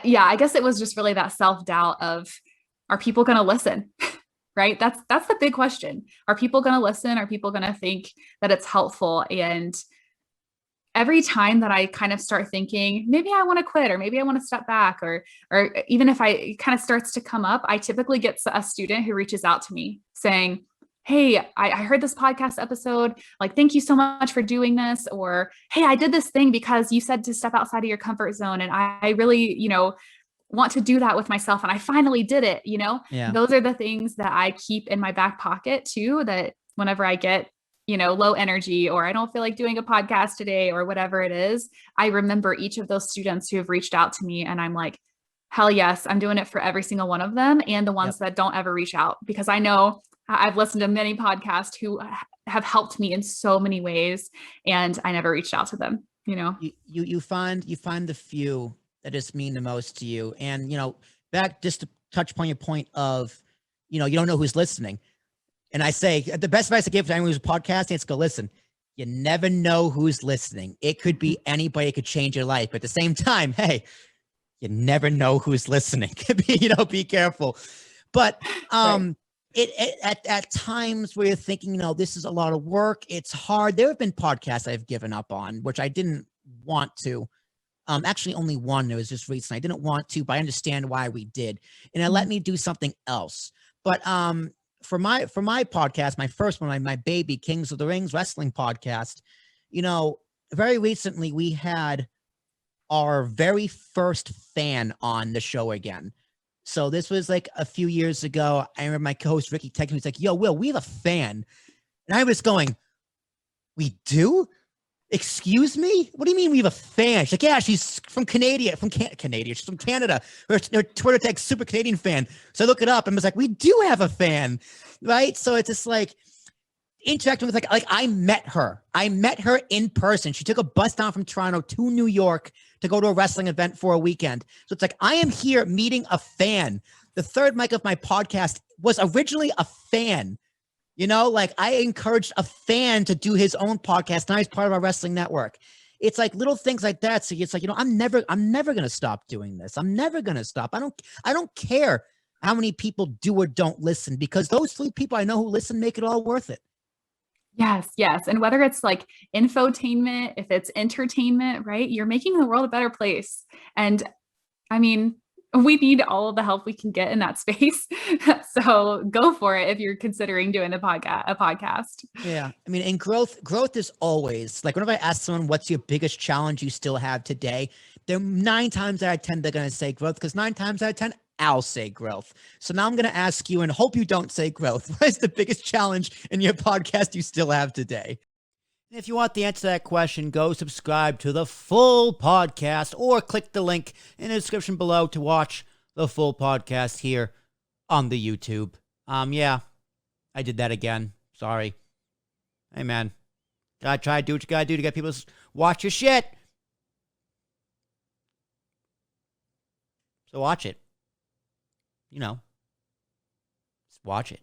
Yeah, I guess it was just really that self-doubt of, are people going to listen? Right? That's the big question. Are people going to listen? Are people going to think that it's helpful? And every time that I kind of start thinking, maybe I want to quit, or maybe I want to step back, or even if it kind of starts to come up, I typically get a student who reaches out to me saying, hey, I heard this podcast episode. Like, thank you so much for doing this. Or, hey, I did this thing because you said to step outside of your comfort zone. And I really, want to do that with myself. And I finally did it. Yeah. Those are the things that I keep in my back pocket too, that whenever I get low energy, or I don't feel like doing a podcast today, or whatever it is, I remember each of those students who have reached out to me, and I'm like, hell yes, I'm doing it for every single one of them, and the Yep. ones that don't ever reach out, because I know I've listened to many podcasts who have helped me in so many ways, and I never reached out to them. You find the few that just mean the most to you. And back just to touch upon your point of, you don't know who's listening. And I say the best advice I give to anyone who's podcasting is go listen. You never know who's listening. It could be anybody. It could change your life. But at the same time, hey, you never know who's listening. Be careful. But Right. at times where you're thinking, this is a lot of work. It's hard. There have been podcasts I've given up on, which I didn't want to. Actually, only one. It was just recent. I didn't want to, but I understand why we did, and it let me do something else. But for my podcast, my first one, my baby Kings of the Rings wrestling podcast, very recently we had our very first fan on the show again. So this was like a few years ago. I remember my co-host Ricky texted me. He's like, "Yo, Will, we have a fan," and I was going, "We do? Excuse me? What do you mean we have a fan?" She's like, "Yeah, she's from Canada, Canada. She's from Canada. Her Twitter tag super Canadian fan." So I look it up and was like, "We do have a fan," right? So it's just like interacting with like I met her. I met her in person. She took a bus down from Toronto to New York to go to a wrestling event for a weekend. So it's like I am here meeting a fan. The third mic of my podcast was originally a fan. Like I encouraged a fan to do his own podcast. Now he's part of our wrestling network. It's like little things like that. So it's like, I'm never going to stop doing this. I'm never going to stop. I don't care how many people do or don't listen, because those 3 people I know who listen make it all worth it. Yes, yes. And whether it's like infotainment, if it's entertainment, right? You're making the world a better place. And I mean, we need all of the help we can get in that space. So go for it if you're considering doing a podcast. Yeah. I mean, and growth is always like, whenever I ask someone, what's your biggest challenge you still have today? They're 9 times out of 10, they're going to say growth, because 9 times out of 10, I'll say growth. So now I'm going to ask you, and hope you don't say growth. What is the biggest challenge in your podcast you still have today? If you want the answer to that question, go subscribe to the full podcast or click the link in the description below to watch the full podcast here on the YouTube. Yeah, I did that again. Sorry. Hey, man. Gotta try to do what you gotta do to get people to watch your shit. So watch it. Just watch it.